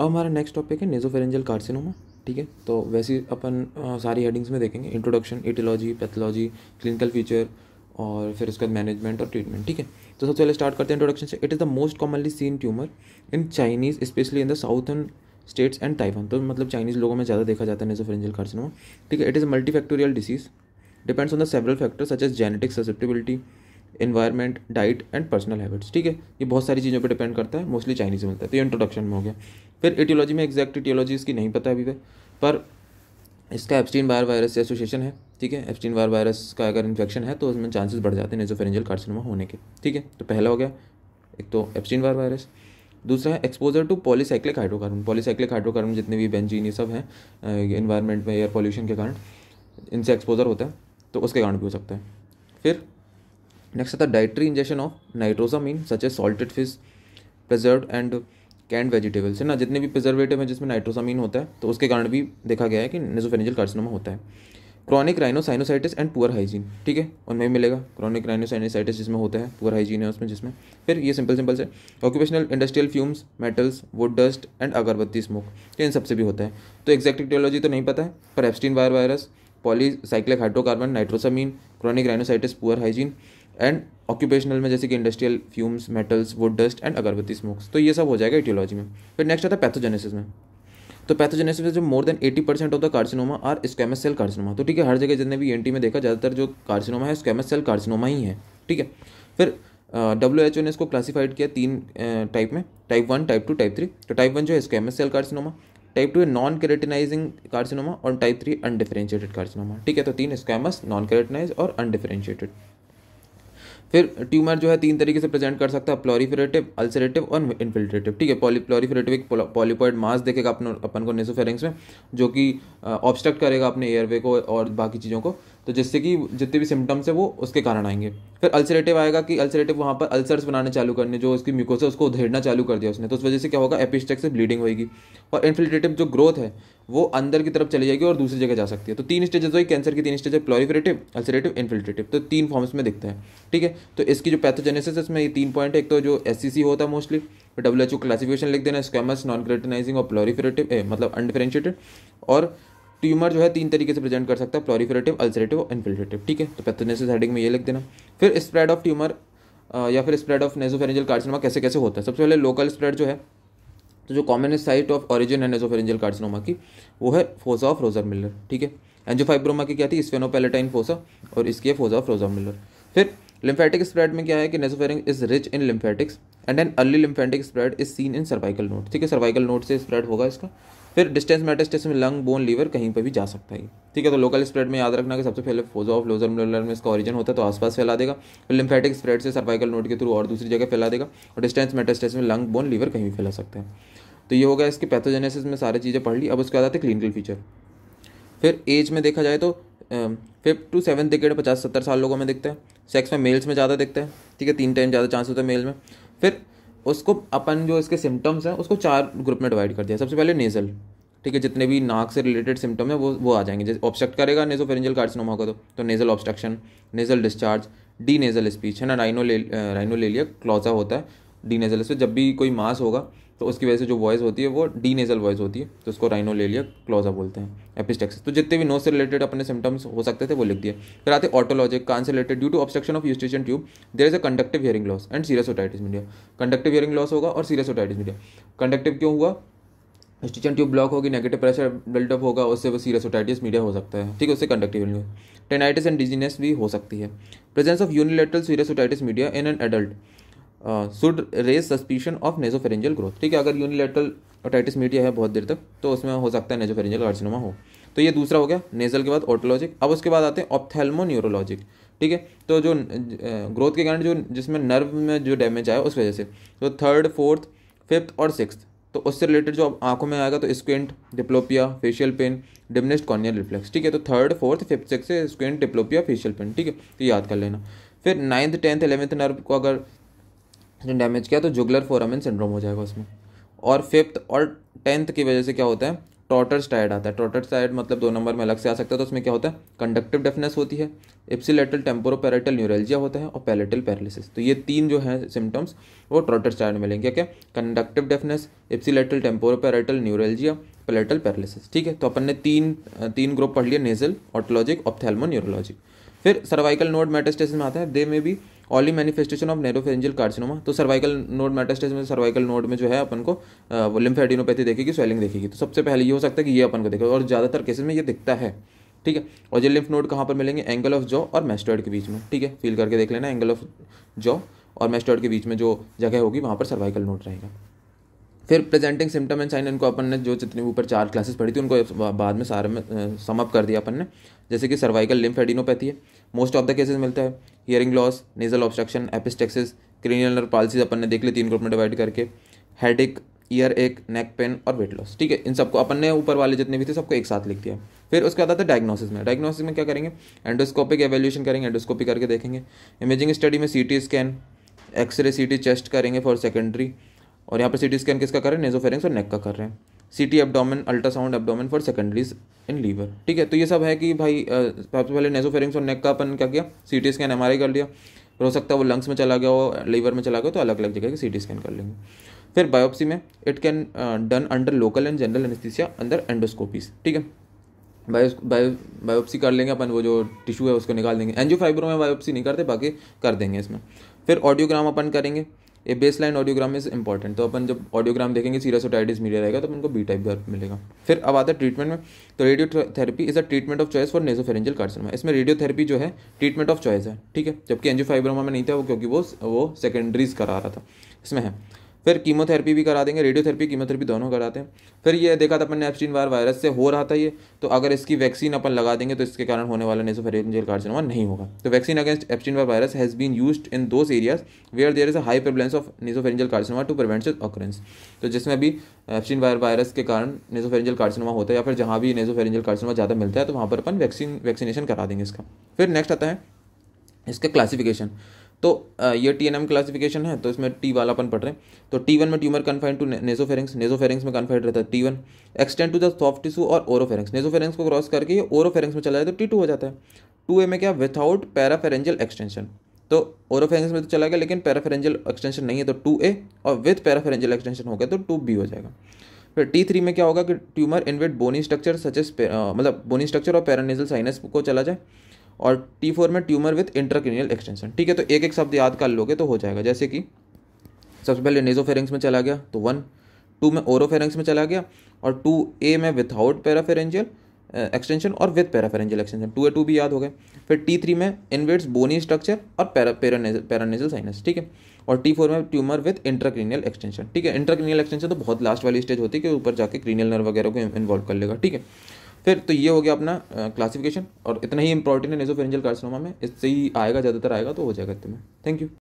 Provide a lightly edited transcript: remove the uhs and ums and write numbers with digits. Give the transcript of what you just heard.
अब हमारा next topic है नेजोफेरेंजियल कार्सिनोमा। ठीक है, तो वैसे ही अपन सारी हेडिंग्स में देखेंगे, introduction, aetiology, pathology, clinical feature और फिर उसके बाद मैनेजमेंट और ट्रीटमेंट। ठीक है, तो सबसे पहले स्टार्ट करते हैं इंट्रोडक्शन से। It is the most commonly seen tumour in Chinese, specially in the southern states and Taiwan. तो मतलब चाइनीज़ लोगों में ज़्यादा देखा जाता है नेजोफेरेंजियल कार्सिनोमा। ठीक है, it is multifactorial disease, depends on the several factors such as genetic susceptibility, environment, diet and personal habits. ठीक है, ये बहुत सारी चीज़ों पर डिपेंड करता है, मोस्टली चाइनीज़ में मिलता है। तो ये इंट्रोडक्शन में हो गया। फिर एटियोलॉजी में एग्जैक्ट एटियोलॉजी इसकी नहीं पता अभी पर इसका एप्स्टीन बार वायरस से एसोसिएशन है। ठीक है, एप्स्टीन बार वायरस का अगर इन्फेक्शन है तो उसमें चांसेस बढ़ जाते हैं नेजोफेरेंजियल कार्सिनोमा होने के। ठीक है, तो पहला हो गया एक तो एप्स्टीन बार वायरस। दूसरा है exposure to polycyclic hydrocarbon. Polycyclic hydrocarbon जितने भी बेंजीन ये सब हैं इन्वायरमेंट में एयर पॉल्यूशन के कारण इनसे एक्सपोजर होता है, तो उसके कारण भी हो सकता है। फिर नेक्स्ट आता है dietary injection of nitrosamine such as salted fish, preserved and canned vegetables है ना, जितने भी प्रिजर्वेटिव है जिसमें नाइट्रोसामीन होता है, तो उसके कारण भी देखा गया है कि नेजोफेरेंजियल कार्सिनोमा होता है। Chronic rhinosinusitis and poor hygiene. ठीक है, उनमें भी मिलेगा क्रॉनिक राइनोसाइनोसाइटिस जिसमें होता है, पुअर हाइजीन है उसमें जिसमें। फिर ये सिंपल से occupational industrial fumes, metals, wood dust and अगरबत्ती स्मोक, तो इन सबसे भी होता है। तो एग्जैक्ट एटियोलॉजी तो नहीं पता है, पर Epstein Barr virus, polycyclic hydrocarbon, nitrosamine, chronic rhinosinusitis, poor hygiene and occupational में जैसे कि industrial fumes, metals, wood dust and agarbatti smokes, तो ये सब हो जाएगा एटियोलॉजी में। फिर नेक्स्ट आता है पैथोजेनेसिस में। तो पैथोजेनेसिस में जो more than 80% of the carcinoma are squamous cell carcinoma. तो ठीक है, हर जगह जितने भी एनटी में देखा ज़्यादातर जो कार्सिनोमा है स्क्वैमस सेल कार्सिनोमा ही है। ठीक है, फिर WHO ने इसको क्लासीफाइड किया 3 टाइप में, टाइप 1, टाइप 2, टाइप 3। तो टाइप 1 जो है स्क्वैमस सेल कार्सिनोमा, टाइप 2 है नॉन केरेटिनाइजिंग कार्सिनोमा और टाइप 3 अनडिफरेंशिएटेड कार्सिनोमा। ठीक है, तो 3 स्क्वैमस, नॉन केरेटिनाइज और अनडिफरेंशिएटेड। फिर ट्यूमर जो है 3 तरीके से प्रेजेंट कर सकता है, प्लोरीफेरेटिव, अल्सरेटिव और इन्फिल्ट्रेटिव। ठीक है, प्लोरीफेरेटिव एक पॉलीपॉइड मास देखेगा अपन को नेसोफेरिंग्स में, जो कि ऑब्स्ट्रक्ट करेगा अपने एयरवे को और बाकी चीज़ों को, तो जिससे कि जितने भी सिम्टम्स है वो उसके कारण आएंगे। फिर अल्सरेटिव आएगा कि अल्सरेटिव वहाँ पर अल्सर्स बनाने चालू करने, जो उसकी म्यूकोसा उसको उधेड़ना चालू कर दिया उसने, तो उस वजह से क्या होगा, एपिस्टेक्स से ब्लीडिंग होगी। और इन्फिल्ट्रेटिव जो ग्रोथ है वो अंदर की तरफ चली जाएगी और दूसरी जगह जा सकती है। तो 3 स्टेजेस हुई कैंसर की, 3 स्टेज है, प्लोरीफेरेटिव, अल्सरेटिव, इन्फिल्ट्रेटिव, तो 3 फॉर्म्स में दिखता है। ठीक है, तो इसकी जो पैथोजेनेसिस है इसमें ये 3 पॉइंट है। एक तो जो SCC होता है मोस्टली, फिर WHO क्लासिफिकेशन लिख देना, स्क्वैमस, नॉन केरेटिनाइजिंग और प्लोरीफेरेटिव मतलब अनडिफरेंशिएटेड। और ट्यूमर जो है 3 तरीके से प्रेजेंट कर सकता है, प्लोरीफेरेटिव, अल्सरेटिव और इन्फिल्ट्रेटिव। ठीक है, तो पैथोजेनेसिस हेडिंग में ये लिख देना। फिर स्प्रेड ऑफ ट्यूमर या फिर स्प्रेड ऑफ नेसोफेरेंजियल कार्सिनोमा कैसे कैसे होता है। सबसे पहले लोकल स्प्रेड जो है, तो जो कॉमन साइट ऑफ ऑरिजिन है नेसोफेरेंजियल कार्सिनोमा की वो है फोसा ऑफ रोजर मिलर। ठीक है, एंजियोफाइब्रोमा की क्या थी, स्फेनोपेलेटाइन फोसा, और इसकी है फोसा ऑफ रोजर मिलर। फिर लिम्फेटिक स्प्रेड में क्या है कि nasopharynx is rich in lymphatics and an early lymphatic spread is seen in cervical node. ठीक है, सर्वाइकल नोड से स्प्रेड होगा इसका। फिर डिस्टेंस मेटास्टेसिस में लंग, बोन, लीवर कहीं पर भी जा सकता है। ठीक है, तो लोकल स्प्रेड में याद रखना कि सबसे पहले फोसा ऑफ रोजर मिलर में इसका ओरिजिन होता है, तो आसपास फैला देगा। फिर लिम्फेटिक स्प्रेड से सर्वाइकल नोड के थ्रू और दूसरी जगह फैला देगा। और डिस्टेंस मेटास्टेसिस में लंग, बोन, लीवर कहीं भी फैला सकता है। तो ये होगा इसकी पैथोजेनेसिस में सारी चीज़ें पढ़ ली। अब उसके बाद आते हैं क्लिनिकल फीचर। फिर एज में देखा जाए तो 5th to 7th डिकेड 50-70 साल लोगों में दिखता है। सेक्स में मेल्स में ज़्यादा दिखता है। ठीक है, 3 टाइम ज़्यादा चांस होता है मेल में। फिर उसको अपन जो इसके सिम्टम्स हैं उसको 4 ग्रुप में डिवाइड कर दिया। सबसे पहले नेज़ल। ठीक है, जितने भी नाक से रिलेटेड सिम्टम है वो आ जाएंगे। जैसे ऑब्स्ट्रक्ट करेगा नेसोफेरेंजियल कार्सिनोमा होगा तो nasal obstruction, nasal discharge, D nasal speech है ना, राइनोलेलिया क्लॉजा होता है डी नेज़ल स्पीच। जब भी कोई मास होगा तो उसकी वजह से जो वॉइस होती है वो डी नेज़ल वॉइस होती है, तो उसको राइनोलेलिया क्लॉजा बोलते हैं। एपिस्टेक्सिस, तो जितने भी नोज से रिलेटेड अपने सिम्टम्स हो सकते थे वो लिख दिए। फिर आते ऑटोलॉजिक, कान से related, due to obstruction of Eustachian tube there is a conductive hearing loss and serous otitis media. Conductive hearing loss होगा और सीरियस ओटाइटिस मीडिया। कंडक्टिव क्यों हुआ, यूस्टेशियन ट्यूब ब्लॉक होगी, नेगेटिव प्रेशर बिल्डअप होगा, उससे वो सीरियस ओटाइटिस मीडिया हो सकता है। ठीक है, उससे conductive hearing. Tinnitus and dizziness भी हो सकती है। Presence of unilateral serous otitis media in an adult should raise suspicion of nasopharyngeal growth. ठीक है, अगर यूनिलेटरल ओटाइटिस मीडिया है बहुत देर तक तो उसमें हो सकता है नेसोफेरेंजियल कार्सिनोमा हो। तो ये दूसरा हो गया नेजल के बाद ऑटोलॉजिक। अब उसके बाद आते हैं ऑप्थेल्मो न्यूरोलॉजिक। ठीक है, तो जो ग्रोथ के कारण जो जिसमें नर्व में जो डैमेज आया उस वजह से, तो 3rd, 4th, 5th और 6th, तो उससे रिलेटेड जो आंखों में आएगा तो squint, diplopia, facial pen, diminished corneal reflex. ठीक है, तो 3rd, 4th, 5th, 6th से स्क्विंट, डिप्लोपिया, फेशियल पेन। ठीक है, तो याद कर लेना। फिर 9th, 10th, 11th नर्व को अगर डैमेज किया तो जुगलर फोरामेन सिंड्रोम हो जाएगा उसमें। और 5th और 10th की वजह से क्या होता है, ट्रॉटरस्टाइड आता है। ट्रॉटरस्टाइड मतलब 2 नंबर में अलग से आ सकता है। तो उसमें क्या होता है, कंडक्टिव डेफनेस होती है, इप्सिलेटरल टेम्पोरोपैरेटल न्यूरल्जिया होता है और पैलेटल पैरालिसिस। तो ये 3 जो है सिम्टम्स वो ट्रॉटरस्टाइड में मिलेंगे। क्या, conductive deafness, ipsilateral temporoparietal neuralgia, palatal paralysis. ठीक है, तो अपन ने तीन ग्रुप पढ़ लिए, नेजल, ऑटोलॉजिक, ऑप्थेल्मो न्यूरोलॉजिक। फिर सर्वाइकल नोड मेटास्टेसिस में आता है, they may be only manifestation of nasopharyngeal carcinoma. तो सर्वाइकल नोड मेटास्टेसिस में सर्वाइकल नोड में जो है अपन को लिम्फेडिनोपैथी देखेगी, स्वेलिंग देखेगी। तो सबसे पहले ये हो सकता है कि ये अपन को देखेगा, और ज़्यादातर केसेस में ये दिखता है। ठीक है, और ये लिम्फ नोड कहाँ पर मिलेंगे, एंगल ऑफ जॉ और मेस्टॉइड के बीच में। ठीक है, फील करके देख लेना, एंगल ऑफ जॉ और मेस्टॉइड के बीच में जो जगह होगी वहाँ पर सर्वाइकल नोड रहेगा। फिर प्रेजेंटिंग सिम्टम एंड साइन, इनको अपन ने जो जितनी ऊपर 4 क्लासेस पढ़ी थी उनको बाद में सारे में समअप कर दिया अपन ने। जैसे कि सर्वाइकल लिम्फेडिनोपैथी है, मोस्ट ऑफ द केसेस मिलता है। Hearing loss, nasal obstruction, epistaxis, cranial nerve palsies अपन ने देख ली 3 ग्रुप में डिवाइड करके, headache, earache, neck pain और वेट लॉस। ठीक है, इन सबको अपन ने ऊपर वाले जितने भी थे सबको एक साथ लिख दिया। फिर उसके बाद आता है डायग्नोसिस में। डायग्नोसिस में क्या करेंगे, एंडोस्कोपिक एवेल्यूशन करेंगे, एंडोस्कोपी करके देखेंगे। इमेजिंग स्टडी में सीटी स्कैन, एक्सरे, सीटी चेस्ट करेंगे फॉर सेकेंडरी, और यहाँ पर सीटी स्कैन किसका कर रहे हैं, नेजोफेरिंक्स और नेक का कर रहे हैं। CT abdomen, ultrasound abdomen for secondaries in liver. ठीक है, तो ये सब है कि भाई सबसे पहले नेजोफेरिंक्स और नेक का अपन क्या किया, सीटी स्कैन एमआरआई कर लिया। फिर हो सकता है वो लंग्स में चला गया हो, लीवर में चला गया, तो अलग अलग जगह की सीटी स्कैन कर लेंगे। फिर बायोप्सी में it can done under local and general anaesthesia under endoscopies. ठीक है, बायोप्सी कर लेंगे अपन, वो जो टिश्यू है उसको निकाल देंगे। एंजियोफाइब्रो में बायोप्सी नहीं करते, बाकी कर देंगे इसमें। फिर ऑडियोग्राम अपन करेंगे, ये बेसलाइन ऑडियोग्राम इज इंपॉर्टेंट। तो अपन जब ऑडियोग्राम देखेंगे सीरियस ओटाइटिस मीडिया रहेगा तो अपन को बी टाइप गर्भ मिलेगा। फिर अब आता है ट्रीटमेंट में, तो radiotherapy is a treatment of choice for nasopharyngeal carcinoma. इसमें रेडियोथेरेपी जो है ट्रीटमेंट ऑफ चॉइस है। ठीक है, जबकि एंजियोफाइब्रोमा में नहीं था वो, क्योंकि वो सेकेंडरीज करा रहा था, इसमें है। फिर कीमोथेरेपी भी करा देंगे, रेडियोथेरेपी कीमोथेरेपी दोनों कराते हैं। फिर ये देखा था अपन ने एप्स्टीन बार वायरस से हो रहा था ये, तो अगर इसकी वैक्सीन अपन लगा देंगे तो इसके कारण होने वाला नेसोफेरेंजियल कार्सिनोमा नहीं होगा। तो vaccine against Epstein Barr virus has been used in those areas where there is a high prevalence of nasopharyngeal carcinoma to prevent its occurrence. तो जिसमें भी एप्स्टीन बार वायरस के कारण नेसोफेरेंजियल कार्सिनोमा होता है, या फिर जहाँ भी नेसोफेरेंजियल कार्सिनोमा ज़्यादा मिलता है, तो वहाँ पर अपन वैक्सीनेशन करा देंगे इसका। फिर नेक्स्ट आता है इसका क्लासिफिकेशन। तो ये TNM क्लासिफिकेशन है, तो इसमें टी वाला अपन पढ़ रहे हैं। तो T1 में tumour confined to nasopharynx, nasopharynx में कन्फाइंड रहता है T1, extend to the soft tissue और ओरोफेरिंक्स, नेसोफेरिंक्स को क्रॉस करके ये ओरोफेरिंक्स में चला जाए तो T2 हो जाता है। 2A में क्या, विथआउट पैराफेरेंजियल एक्सटेंशन। तो ओरोफेरिंक्स में तो चला गया लेकिन पैराफेरेंजियल एक्सटेंशन नहीं है, तो 2A, और विथ पैराफेरेंजियल एक्सटेंशन हो गया तो 2B हो जाएगा। फिर T3 में क्या होगा कि tumour in with bony structure such as, मतलब बोनी स्ट्रक्चर और पैरानेजल साइनस को चला जाए। और T4 में ट्यूमर विथ इंट्राक्रेनियल एक्सटेंशन। ठीक है, तो एक एक शब्द याद कर लोगे तो हो जाएगा। जैसे कि सबसे पहले नेजोफेरिंक्स में चला गया तो 1, 2 में ओरोफेरिंक्स में चला गया, और 2A में विथआउट पैराफेरेंजियल एक्सटेंशन और विथ पैराफेरेंजियल एक्सटेंशन, 2A 2B याद हो गए। फिर T3 में इनवेट्स बोनी स्ट्रक्चर और पैरानेजल साइनस। ठीक है, और T4 में ट्यूमर विथ इंट्राक्रेनियल एक्सटेंशन। ठीक है, इंट्राक्रेनियल एक्सटेंशन तो बहुत लास्ट वाली स्टेज होती है कि ऊपर जाके क्रीनियल नर्व वगैरह को इन्वॉल्व कर लेगा। ठीक है, फिर तो ये हो गया अपना क्लासिफिकेशन, और इतना ही इंपॉर्टेंट है नेसोफेरेंजियल कार्सिनोमा में, इससे ही आएगा, ज़्यादातर आएगा तो हो जाएगा इतने में। Thank you.